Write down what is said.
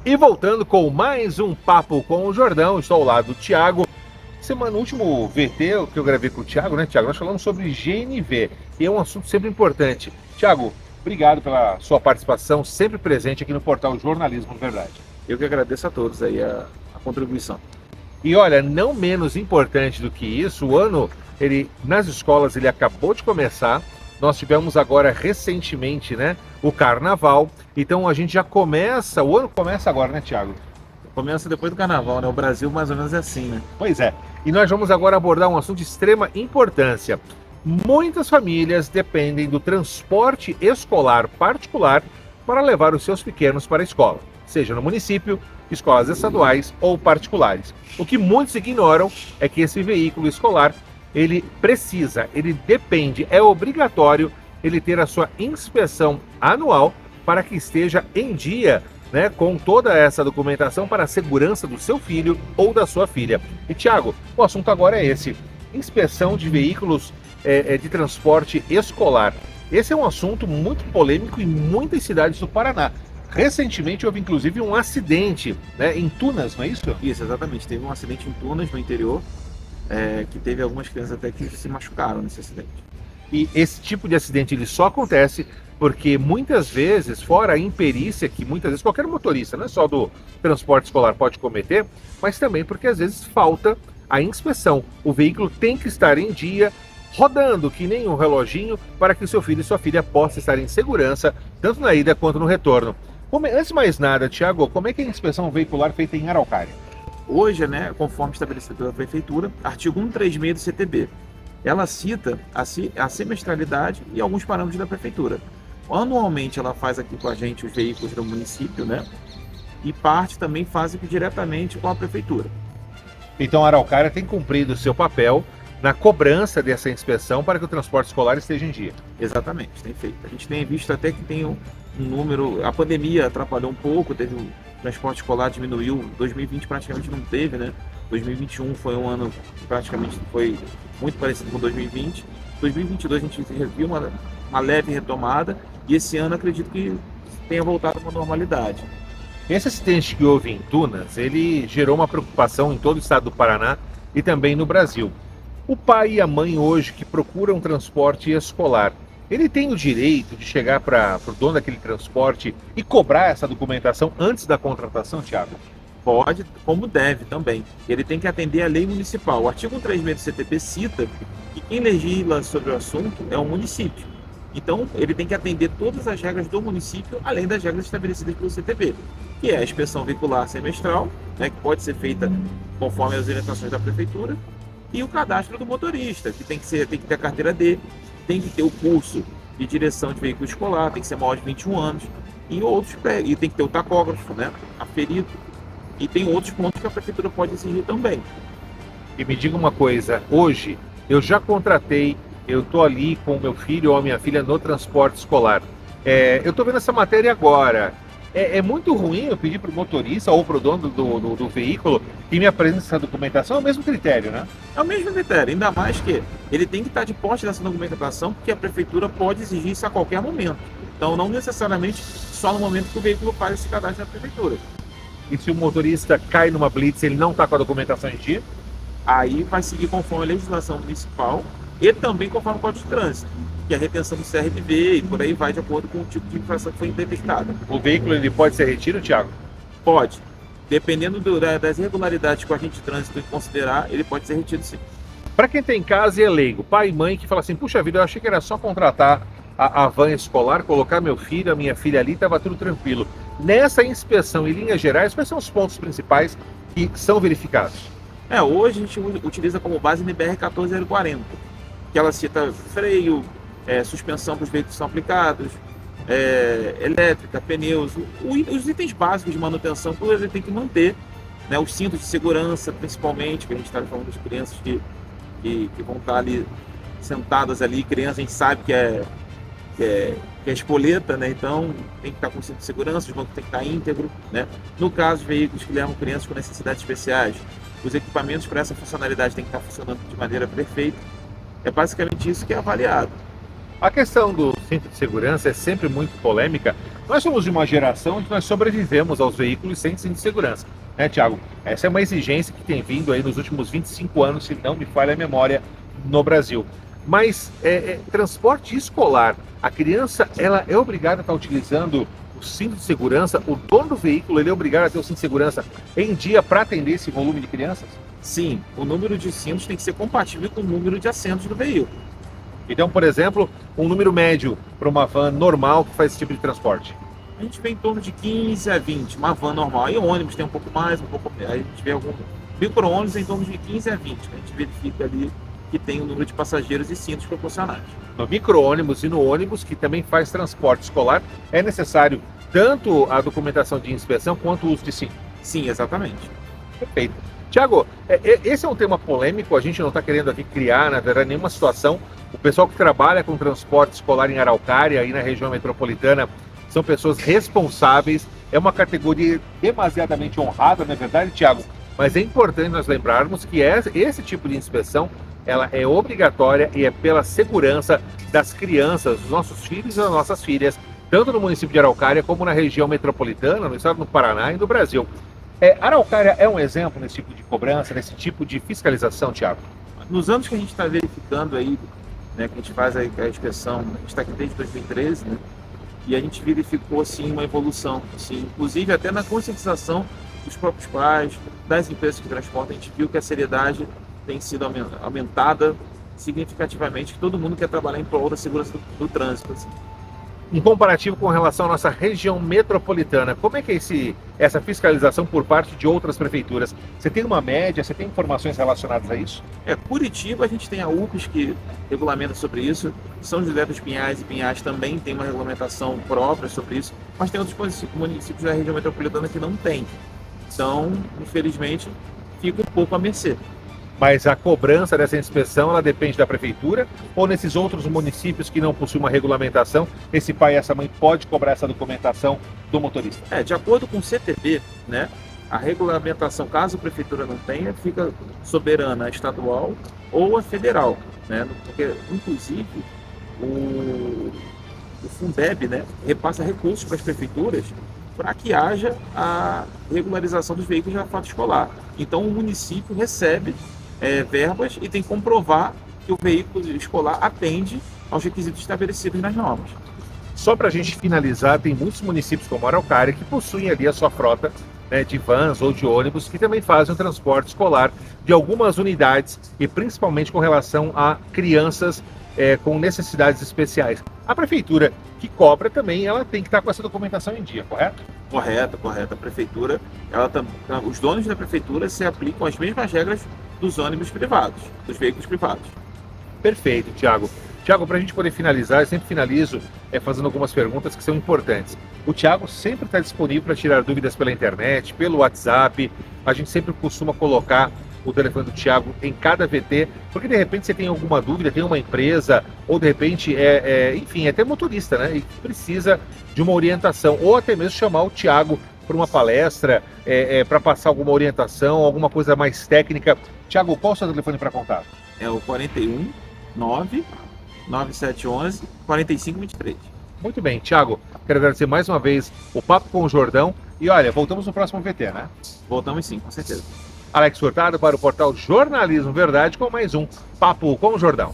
E voltando com mais um Papo com o Jordão, estou ao lado do Thiago. No último VT que eu gravei com o Thiago, né, Thiago? Nós falamos sobre GNV, e é um assunto sempre importante. Thiago, obrigado pela sua participação, sempre presente aqui no portal Jornalismo de Verdade. Eu que agradeço a todos aí a contribuição. E olha, não menos importante do que isso, o ano, nas escolas, ele acabou de começar. Nós tivemos agora recentemente, né, o Carnaval. Então a gente já começa, o ano começa agora, né, Thiago? Começa depois do Carnaval, né? O Brasil mais ou menos é assim, né? Pois é. E nós vamos agora abordar um assunto de extrema importância. Muitas famílias dependem do transporte escolar particular para levar os seus pequenos para a escola, seja no município, escolas estaduais ou particulares. O que muitos ignoram é que esse veículo escolar, ele depende, é obrigatório ele ter a sua inspeção anual para que esteja em dia, né, com toda essa documentação para a segurança do seu filho ou da sua filha. E Thiago, o assunto agora é esse: inspeção de veículos de transporte escolar. Esse é um assunto muito polêmico em muitas cidades do Paraná. Recentemente houve inclusive um acidente, né, em Tunas, não é isso? Isso, exatamente. Teve um acidente em Tunas, no interior, que teve algumas crianças até que se machucaram nesse acidente. E esse tipo de acidente ele só acontece porque muitas vezes, fora a imperícia que muitas vezes qualquer motorista, não é só do transporte escolar, pode cometer, mas também porque às vezes falta a inspeção. O veículo tem que estar em dia, rodando que nem um reloginho, para que o seu filho e sua filha possam estar em segurança, tanto na ida quanto no retorno. Antes de mais nada, Thiago, como é que é a inspeção veicular feita em Araucária? Hoje, né, conforme estabelecido pela Prefeitura, artigo 136 do CTB, ela cita a semestralidade e alguns parâmetros da Prefeitura. Anualmente ela faz aqui com a gente os veículos do município, né? E parte também faz aqui diretamente com a Prefeitura. Então a Araucária tem cumprido o seu papel na cobrança dessa inspeção para que o transporte escolar esteja em dia. Exatamente, tem feito. A gente tem visto até que tem um número... A pandemia atrapalhou um pouco, teve o transporte escolar diminuiu, 2020 praticamente não teve, né? 2021 foi um ano que praticamente foi muito parecido com 2020. 2022 a gente viu uma leve retomada e esse ano acredito que tenha voltado a uma normalidade. Esse acidente que houve em Tunas, ele gerou uma preocupação em todo o estado do Paraná e também no Brasil. O pai e a mãe hoje que procuram transporte escolar, ele tem o direito de chegar para o dono daquele transporte e cobrar essa documentação antes da contratação, Thiago? Pode, como deve também. Ele tem que atender à lei municipal. O artigo 136 do CTP cita que quem legisla sobre o assunto é o município. Então, ele tem que atender todas as regras do município, além das regras estabelecidas pelo CTP, que é a inspeção veicular semestral, né, que pode ser feita conforme as orientações da Prefeitura, e o cadastro do motorista, que tem que ter a carteira D, tem que ter o curso de direção de veículo escolar, tem que ser maior de 21 anos, e tem que ter o tacógrafo, né, aferido, e tem outros pontos que a Prefeitura pode exigir também. E me diga uma coisa, hoje eu já contratei, eu estou ali com o meu filho ou a minha filha no transporte escolar. Eu estou vendo essa matéria agora. É muito ruim eu pedir para o motorista ou para o dono do veículo que me apresente essa documentação? É o mesmo critério, né? É o mesmo critério, ainda mais que ele tem que estar de posse dessa documentação, porque a Prefeitura pode exigir isso a qualquer momento. Então, não necessariamente só no momento que o veículo faz esse cadastro na Prefeitura. E se o motorista cai numa blitz, ele não está com a documentação em dia? Aí vai seguir conforme a legislação municipal e também conforme o Código de Trânsito, que é a retenção do CRMV e por aí vai de acordo com o tipo de infração que foi detectada. O veículo ele pode ser retido, Thiago? Pode. Dependendo das irregularidades que o agente de trânsito considerar, ele pode ser retido sim. Para quem tem em casa e é leigo, pai e mãe que fala assim, puxa vida, eu achei que era só contratar a van escolar, colocar meu filho, a minha filha ali, estava tudo tranquilo. Nessa inspeção, em linhas gerais, quais são os pontos principais que são verificados? Hoje a gente utiliza como base a NBR 14040, que ela cita freio, suspensão para os veículos que são aplicados, elétrica, pneus, os itens básicos de manutenção que ele tem que manter, né, os cintos de segurança, principalmente, que a gente está falando das crianças que vão estar ali sentadas ali, criança a gente sabe que é espoleta, né? Então tem que estar com cinto de segurança, os bancos tem que estar íntegro, né? No caso de veículos que levam crianças com necessidades especiais, os equipamentos para essa funcionalidade têm que estar funcionando de maneira perfeita. É basicamente isso que é avaliado. A questão do cinto de segurança é sempre muito polêmica. Nós somos de uma geração em que nós sobrevivemos aos veículos sem cinto de segurança, né, Thiago? Essa é uma exigência que tem vindo aí nos últimos 25 anos, se não me falha a memória, no Brasil. Mas transporte escolar, a criança ela é obrigada a estar utilizando o cinto de segurança, o dono do veículo ele é obrigado a ter o cinto de segurança em dia para atender esse volume de crianças? Sim, o número de cintos tem que ser compatível com o número de assentos do veículo. Então, por exemplo, um número médio para uma van normal que faz esse tipo de transporte? A gente vê em torno de 15 a 20, uma van normal. E ônibus tem um pouco mais, um pouco menos. A gente vê algum micro-ônibus em torno de 15 a 20. A gente verifica ali que tem o número de passageiros e cintos proporcionais. No micro-ônibus e no ônibus, que também faz transporte escolar, é necessário tanto a documentação de inspeção quanto o uso de cinto? Sim, exatamente. Perfeito. Tiago, esse é um tema polêmico, a gente não está querendo aqui criar, na verdade, nenhuma situação. O pessoal que trabalha com transporte escolar em Araucária, aí na região metropolitana, são pessoas responsáveis, é uma categoria demasiadamente honrada, não é verdade, Tiago? Mas é importante nós lembrarmos que esse tipo de inspeção, ela é obrigatória e é pela segurança das crianças, dos nossos filhos e das nossas filhas, tanto no município de Araucária como na região metropolitana, no estado do Paraná e no Brasil. Araucária é um exemplo nesse tipo de cobrança, nesse tipo de fiscalização, Tiago? Nos anos que a gente está verificando aí, né, que a gente faz a inspeção, a gente está aqui desde 2013, né, e a gente verificou assim uma evolução, assim, inclusive até na conscientização dos próprios pais, das empresas que transportam, a gente viu que a seriedade tem sido aumentada significativamente, que todo mundo quer trabalhar em prol da segurança do trânsito. Assim. Em comparativo com relação à nossa região metropolitana, como é que é essa fiscalização por parte de outras prefeituras? Você tem uma média, você tem informações relacionadas a isso? Curitiba, a gente tem a UPS que regulamenta sobre isso. São José dos Pinhais e Pinhais também tem uma regulamentação própria sobre isso, mas tem outros municípios da região metropolitana que não tem. Então, infelizmente, fica um pouco à mercê. Mas a cobrança dessa inspeção, ela depende da prefeitura ou nesses outros municípios que não possuem uma regulamentação, esse pai e essa mãe pode cobrar essa documentação do motorista? De acordo com o CTB, né, a regulamentação, caso a prefeitura não tenha, fica soberana a estadual ou a federal, né, porque inclusive o Fundeb, né, repassa recursos para as prefeituras para que haja a regularização dos veículos de fato escolar. Então o município recebe verbas e tem que comprovar que o veículo escolar atende aos requisitos estabelecidos nas normas. Só para a gente finalizar, tem muitos municípios como Araucária que possuem ali a sua frota, né, de vans ou de ônibus que também fazem o transporte escolar de algumas unidades e principalmente com relação a crianças com necessidades especiais. A prefeitura que cobra também, ela tem que estar com essa documentação em dia, correto? Correto. A prefeitura, os donos da prefeitura se aplicam as mesmas regras dos ônibus privados, dos veículos privados. Perfeito, Tiago. Tiago, para a gente poder finalizar, eu sempre finalizo fazendo algumas perguntas que são importantes. O Tiago sempre está disponível para tirar dúvidas pela internet, pelo WhatsApp. A gente sempre costuma colocar o telefone do Tiago em cada VT, porque de repente você tem alguma dúvida, tem uma empresa, ou de repente enfim, é até motorista, né? E precisa de uma orientação, ou até mesmo chamar o Tiago para uma palestra, para passar alguma orientação, alguma coisa mais técnica. Tiago, qual é o seu telefone para contato? É o 41 9 9711 4523. Muito bem, Tiago, quero agradecer mais uma vez o Papo com o Jordão. E olha, voltamos no próximo VT, né? Voltamos sim, com certeza. Alex Furtado para o portal Jornalismo Verdade com mais um Papo com o Jordão.